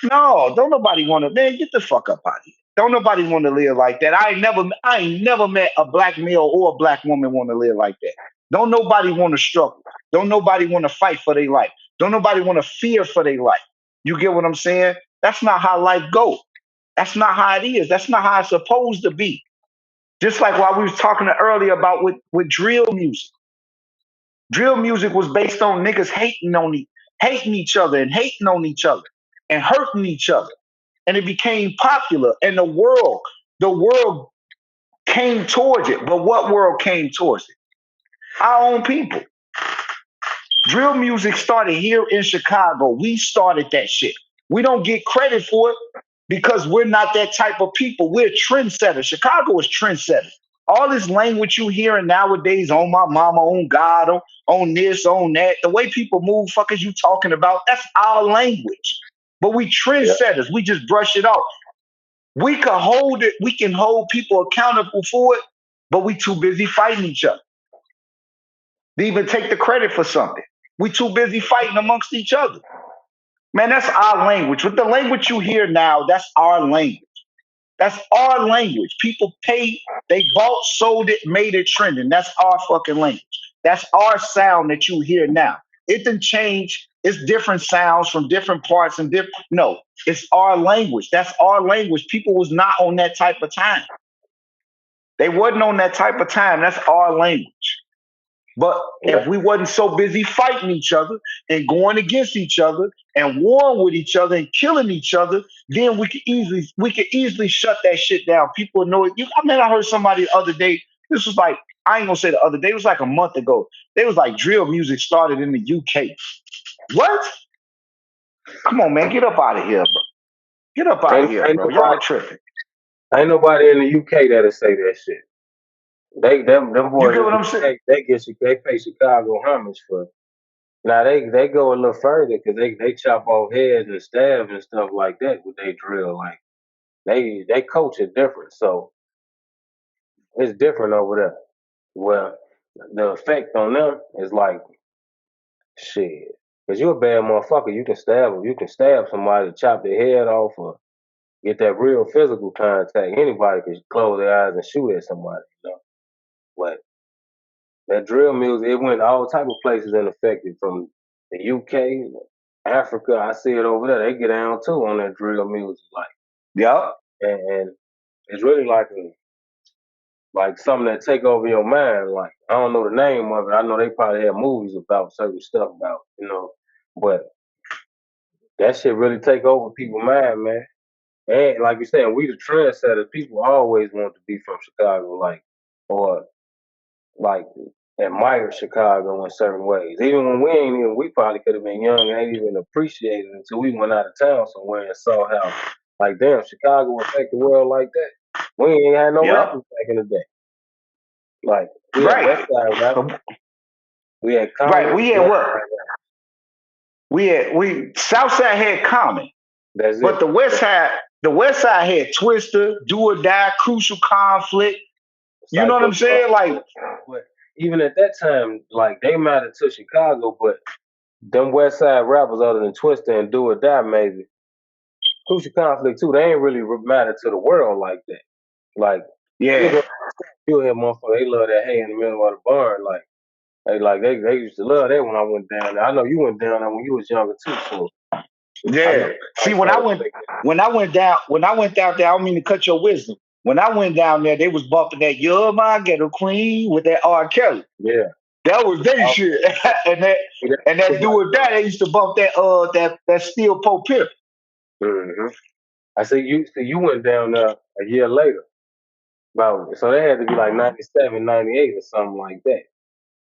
No, don't nobody want to, man, get the fuck up out of here. Don't nobody want to live like that. I ain't never met a black male or a black woman want to live like that. Don't nobody want to struggle. Don't nobody want to fight for their life. Don't nobody want to fear for their life. You get what I'm saying? That's not how life goes. That's not how it is. That's not how it's supposed to be. Just like while we was talking earlier about with drill music. Drill music was based on niggas hating each other and hating on each other and hurting each other. And it became popular. And the world came towards it. But what world came towards it? Our own people. Drill music started here in Chicago. We started that shit. We don't get credit for it because we're not that type of people. We're trendsetters. Chicago is trendsetters. All this language you hearing nowadays on my mama, on God, on this, on that, the way people move, fuck is you talking about? That's our language. But we trendsetters. We just brush it off. We can hold it. We can hold people accountable for it, but we too busy fighting each other to even take the credit for something. We too busy fighting amongst each other. Man, that's our language. With the language you hear now, that's our language. That's our language. People paid, they bought, sold it, made it trending. That's our fucking language. That's our sound that you hear now. It didn't change. It's different sounds from different parts and different. No, it's our language. That's our language. People was not on that type of time. They wasn't on that type of time. That's our language. But Yeah. if we wasn't so busy fighting each other and going against each other and warring with each other and killing each other, then we could easily shut that shit down. People know it. I heard somebody the other day. This was like, I ain't gonna say the other day. It was like a month ago. They was like drill music started in the UK. What? Come on, man, get up out of here, bro. Get up out of Ain't, here, ain't bro. Y'all nobody tripping. ain't nobody in the UK that'll say that shit. Them You boys get in what the I'm saying? UK, they pay Chicago homage for. Now they go a little further because they chop off heads and stabs and stuff like that with they drill. Like they coach it different, so it's different over there. Well, the effect on them is like shit. Cause you a bad motherfucker, you can stab them. You can stab somebody, chop their head off, or get that real physical contact. Anybody can close their eyes and shoot at somebody, you know. But that drill music, it went all type of places and affected from the UK, Africa. I see it over there. They get down too on that drill music, like, Yup. and it's really like something that take over your mind. Like I don't know the name of it. I know they probably have movies about certain stuff about, but that shit really take over people's mind, man. And like you said, we the trendsetters. People always want to be from Chicago, like, or like admire Chicago in certain ways. Even when we probably could have been young and ain't even appreciated it until we went out of town somewhere and saw how, like, damn, Chicago affect the world like that. We ain't had no Yup. rappers back in the day. Like, we had West Right. Side rappers, we had Right. Common, We had West what? Side rappers. We Southside had Common. That's But it. the West Side had Twister, Do or Die, Crucial Conflict. You know what I'm Psycho saying? Like, but even at that time, like they mattered to Chicago, but them West Side rappers, other than Twista and Do or Die, maybe Crucial Conflict too, they ain't really matter to the world like that. Like you Yeah, go, you hear motherfucker, they love that hay in the middle of the barn, like. They used to love that when I went down there. I know you went down there when you was younger too, so I know yeah. I See, started to make when I went down there, I don't mean to cut your wisdom. When I went down there, they was bumping that "You're My Ghetto Queen" with that R. Kelly. yeah. That was they shit. and that See, that and was that Do like or Die, they used to bump that Steel Pope Pimp. hmm I see you went down there a year later. About so they had to be like 97, 98 or something like that.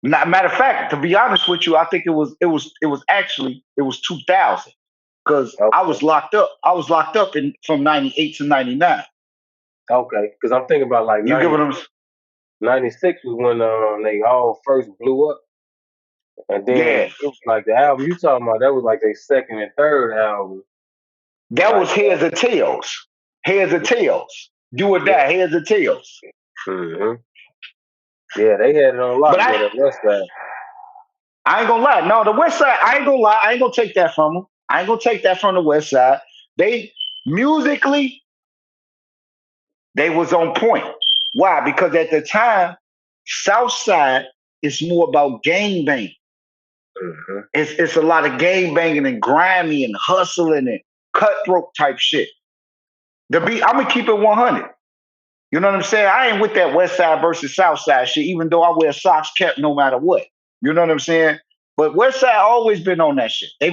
Matter of fact, to be honest with you, I think it was 2000 because I Okay. was locked up. I was locked up in from 98 to 99. Okay. Because I'm thinking about like You get what 90, I'm? 96 was when they all first blew up. And then Yeah, it was like the album you talking about, that was like their second and third album. that was Like Heads or Tails. Heads or Tails. Do or yeah. Die. Heads or Tails. hmm Yeah, they had it on But lock there at West Side. I ain't gonna lie. No, the West Side. I ain't gonna lie. I ain't gonna take that from them. I ain't gonna take that from the West Side. They musically they was on point. Why? Because at the time, South Side is more about gang banging. hmm It's a lot of gang banging and grimy and hustling and cutthroat type shit. I'm gonna keep it 100. You know what I'm saying? I ain't with that West Side versus South Side shit, even though I wear socks kept no matter what. You know what I'm saying? But West Side always been on that shit. They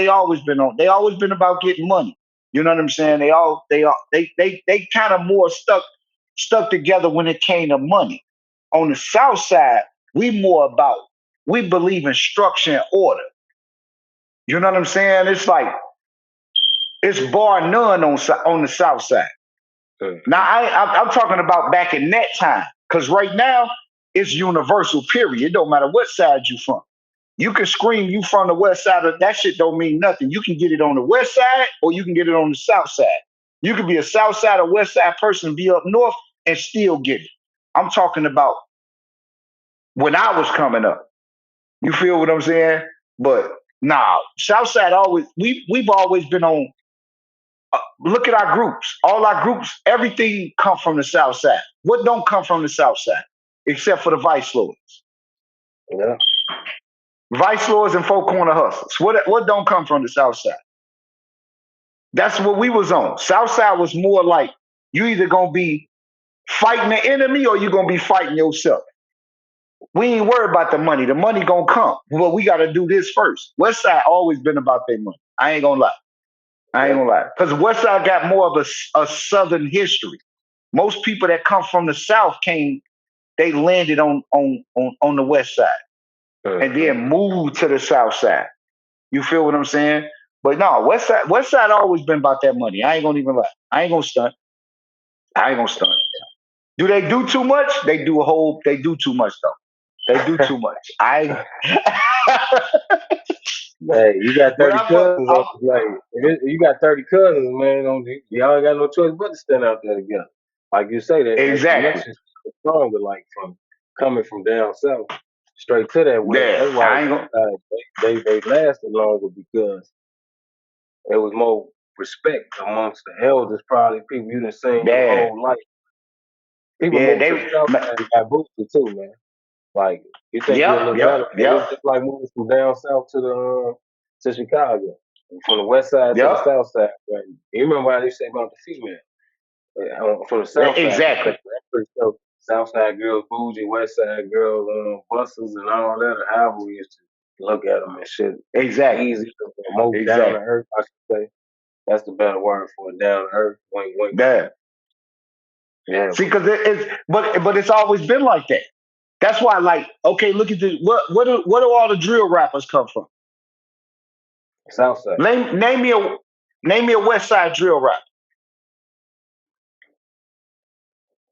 always been on. They always been about getting money. You know what I'm saying? They kind of more stuck together when it came to money. On the South Side, we believe in structure and order. You know what I'm saying? It's like it's bar none on the South Side. Now I'm talking about back in that time, because right now it's universal. Period. It don't matter what side you from. You can scream you from the west side of that shit don't mean nothing. You can get it on the west side or you can get it on the south side. You could be a south side or west side person, be up north and still get it. I'm talking about when I was coming up. You feel what I'm saying? But nah, south side always we've always been on. Look at our groups. All our groups, everything come from the south side. What don't come from the south side? Except for the vice lords. Yeah. Vice lords and four corner hustlers. What don't come from the south side? That's what we was on. South side was more like you either gonna be fighting the enemy or you gonna be fighting yourself. We ain't worried about the money. The money gonna come. But we gotta do this first. West side always been about their money. I ain't gonna lie. I ain't Yeah. gonna lie. Because West side got more of a southern history. Most people that come from the south they landed on the west side and hmm then moved to the south side. You feel what I'm saying? But no, west side always been about that money. I ain't gonna even lie. I ain't gonna stunt. I ain't gonna stunt. Do they do too much? They do too much though. They do too much. I Hey, you got but 30 cousins on the like you got 30 cousins, man. Y'all ain't got no choice but to stand out there together. Like you say, that exactly. connection is stronger, like from coming from down south straight to that west. Yeah. That's why the I ain't west gonna side they lasted longer because there was more respect amongst the elders, probably people you done seen your yeah. whole life. People Yeah, move to the south side and got boosted too, man. Like you think you'll yep, look better, yep, but yep, it's just like moving from down south to Chicago, from the west side to the yep. south side. Right? You remember what they say about the female from the south side Exactly. perspective? That's pretty tough. South side girls bougie, west side girls busters and all that. Or however we used to look at them and shit. Exactly. Easy, more down to Exactly. earth. I should say that's the better word for it. Down to earth. Wink, wink. Yeah. Yeah, See, because but it's always been like that. That's why, like, okay, look at the what do all the drill rappers come from? south side. Name name me a West Side drill rapper.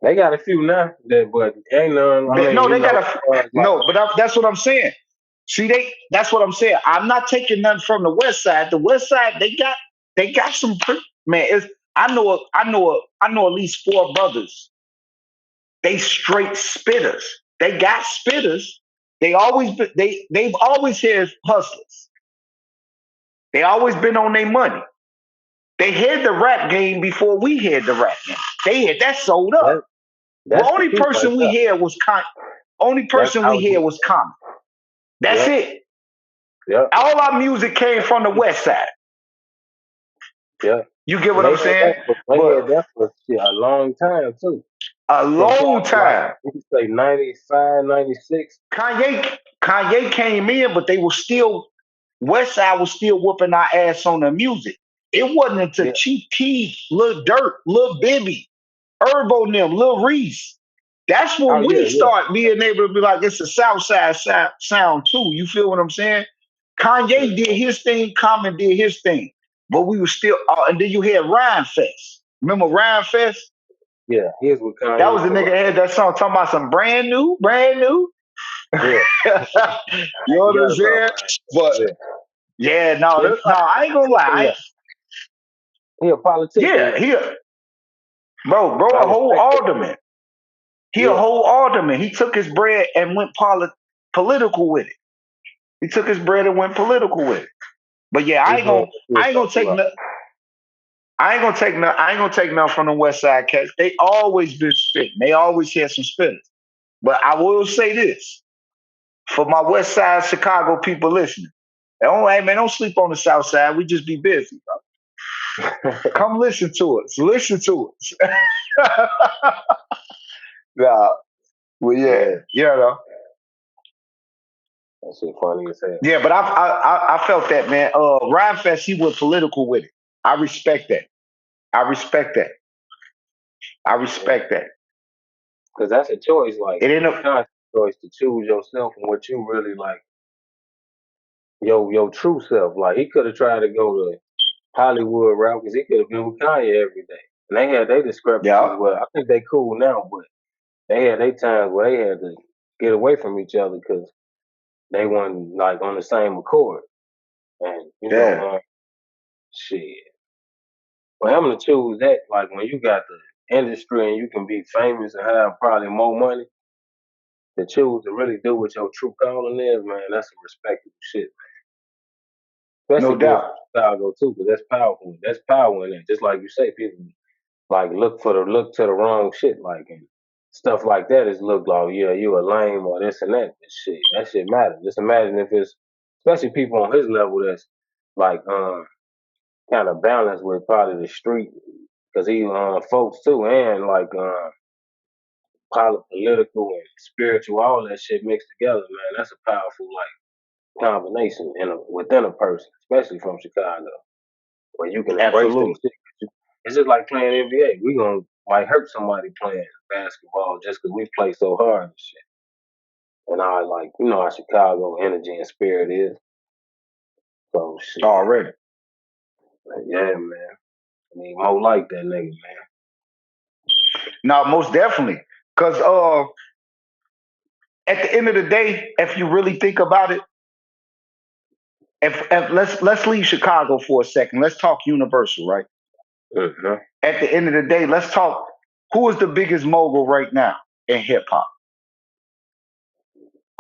They got a few now, but ain't none. I mean, No, you they know, got as far as like. no, but that's what I'm saying. See, that's what I'm saying. I'm not taking nothing from the West Side. The West Side, they got some man. I know at least four brothers. They straight spitters. They got spitters. They've always had hustlers. They always been on their money. They had the rap game before we had the rap game. They had that sold up. That, The that's the only key right person we there. had was only That's person how we it had is. was Common. That's Yep, it. yep, All our music came from the West Side. yep. You get And what I'm saying? they But had that for shit, a long time too. a From long probably like time, you could say 95, 96. Kanye came in, but they were still West Side was still whooping our ass on the music. It wasn't until Yeah. Chief Keef, Lil Durk, Lil Bibby, Herbo and them, Lil Reese. That's Oh when we yeah, yeah, start being able to be like, it's a South Side sound too. You feel what I'm saying? Kanye did yeah. his thing, Common did his thing, but we were still. And then you had Rhyme Fest. Remember Rhyme Fest? Yeah. Here's what That Kanye was the used to nigga rock. that had that song talking about some brand new, brand new. Yeah. You know I what I'm forgot about saying? Ryan. But Yeah. yeah, He no, looked no, like a I ain't gonna lie. politician now. He a politician Yeah, now. bro, I a whole respect that. alderman. He a Yeah. whole alderman. He took his bread and went political with it. He took his bread and went political with it. But yeah, He doing what he was I ain't gonna supposed to take rock. no, I ain't gonna take nothing from the West Side cats. They always been spitting. They always had some spitters. But I will say this for my West Side Chicago people listening. Hey man, don't sleep on the South Side. We just be busy, bro. Come listen to us. Listen to us. Nah, well, yeah, Yeah. you know. That shit funny as hell. Yeah, but I felt that, man. Rhyme Fest, he went political with it. I respect that. I respect that. I Yeah. respect that. Cause that's a choice. Like It it's ended a up, conscious choice to choose yourself and what you really like. Your true self. Like he could have tried to go the Hollywood route because he could have been with Kanye every day. And they had their discrepancies. yeah, Well, I think they cool now, but they had their times where they had to get away from each other because they weren't like on the same accord. And yeah. shit. For him to choose that, like when you got the industry and you can be famous and have probably more money, to choose to really do what your true calling is, man, that's some respectable shit. No Especially being doubt. from Chicago too, because that's powerful. That's power in it. Just like you say, people like look to the wrong shit, like and stuff like that is looked like, yeah, you a lame or this and that. But shit, that shit matters. Just imagine if it's especially people on his level that's like kind of balanced with part of the street because he folks too and like political and spiritual, all that shit mixed together, man. That's a powerful like combination within a person, especially from Chicago, where you can embrace that Absolutely. shit. It's just like playing NBA. We gonna might hurt somebody playing basketball just because we play so hard and shit. And I like how Chicago energy and spirit is. So shit, Already. yeah, man. I need more like that nigga, man. No, most definitely. Because at the end of the day, if you really think about it, if let's leave Chicago for a second. Let's talk Universal, right? Mm-hmm. At the end of the day, let's talk who is the biggest mogul right now in hip hop?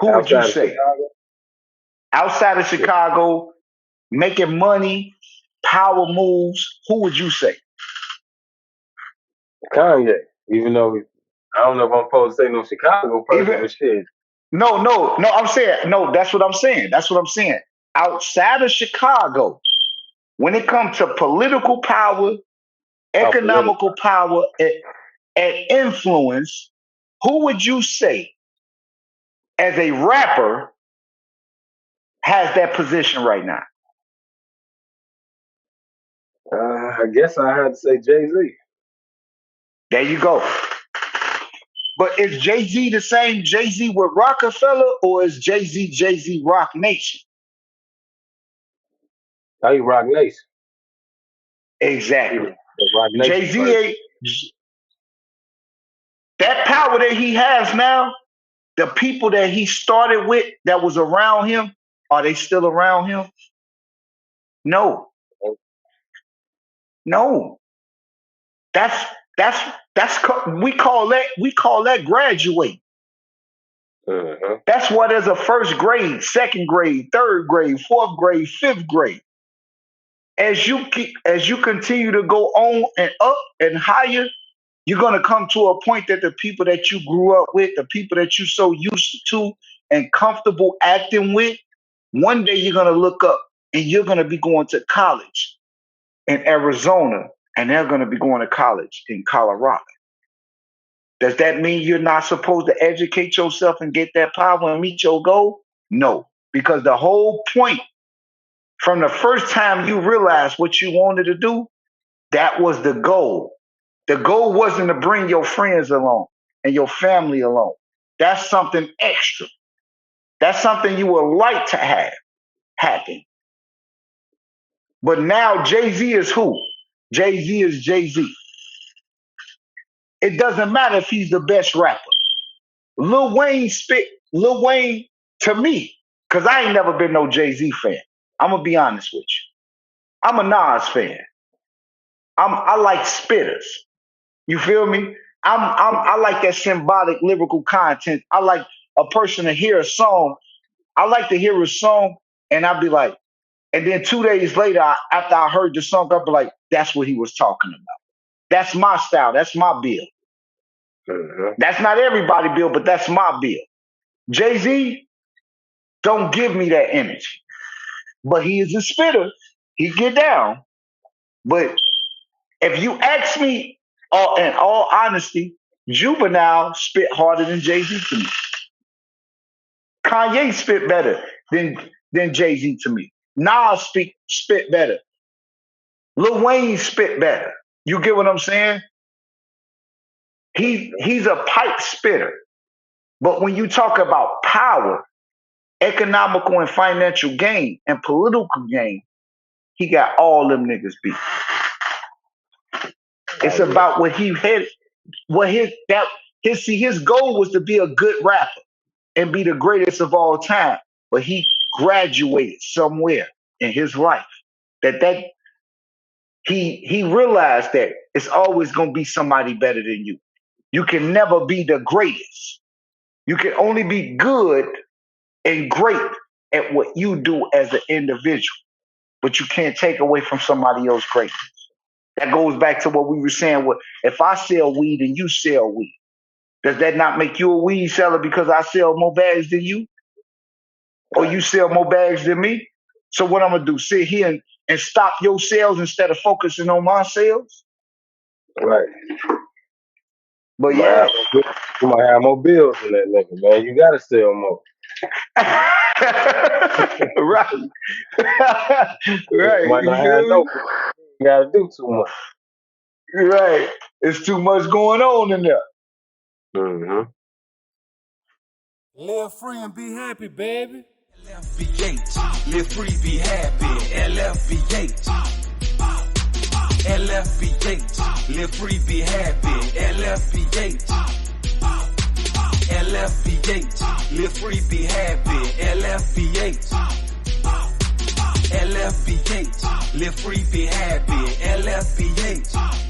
Who would you Outside of say? Chicago, Outside of shit, Chicago, making money, power moves, who would you say? Kanye. Even though I don't know if I'm supposed to say no Chicago person, Even but shit, no, I'm saying, no, that's what I'm saying. That's what I'm saying. Outside of Chicago, when it comes to political power, how political. economical power, and influence, who would you say as a rapper has that position right now? I guess I had to say Jay Z. There you go. But is Jay Z the same Jay Z with Rockefeller, or is Jay Z Rock Nation? How you Rock Nation? He Exactly. the Rock Jay Nation Z first. ain't that power that he has now. The people that he started with, that was around him, are they still around him? No, no. That's that's we call that graduate. Mm-hmm. That's why there's a first grade, second grade, third grade, fourth grade, fifth grade. As you continue to go on and up and higher, you're gonna come to a point that the people that you grew up with, the people that you so used to and comfortable acting with, one day you're gonna look up and you're gonna be going to college in Arizona, and they're gonna be going to college in Colorado. Does that mean you're not supposed to educate yourself and get that power and meet your goal? No, because the whole point from the first time you realized what you wanted to do, that was the goal. The goal wasn't to bring your friends along and your family along. That's something extra. That's something you would like to have happen. But now Jay-Z is who? Jay-Z is Jay-Z. It doesn't matter if he's the best rapper. Lil Wayne, to me, because I ain't never been no Jay-Z fan. I'm going to be honest with you. I'm a Nas fan. I like spitters. You feel me? I like that symbolic lyrical content. I like a person to hear a song. I like to hear a song and I'll be like, and then 2 days later, after I heard the song, I'll be like, that's what he was talking about. That's my style. That's my bill. Mm-hmm. That's not everybody bill, but that's my bill. Jay-Z don't give me that energy. But he is a spitter. He get down. But if you ask me, in all honesty, Juvenile spit harder than Jay-Z to me. Kanye spit better than Jay-Z to me. Nas spit better. Lil Wayne spit better. You get what I'm saying? He's a pipe spitter. But when you talk about power, economical and financial gain, and political gain, he got all them niggas beat. It's about what he had. His goal was to be a good rapper and be the greatest of all time. But he graduated somewhere in his life that he realized that it's always gonna be somebody better than you. You can never be the greatest. You can only be good and great at what you do as an individual, but you can't take away from somebody else's greatness. That goes back to what we were saying. If I sell weed and you sell weed, does that not make you a weed seller because I sell more bags than you? Or you sell more bags than me? So what I'm going to do, sit here and stop your sales instead of focusing on my sales? Right. But yeah. You might have more bills than that nigga, man. You got to sell more. Right. Right. You might not have no, you got to do too much. Right. It's too much going on in there. Mm-hmm. Live free and be happy, baby. LFBH, live free, be happy. LFBH, LFBH, live free, be happy. LFBH, LFBH, live free, be happy. LFBH, LFBH, live free, be happy. LFBH.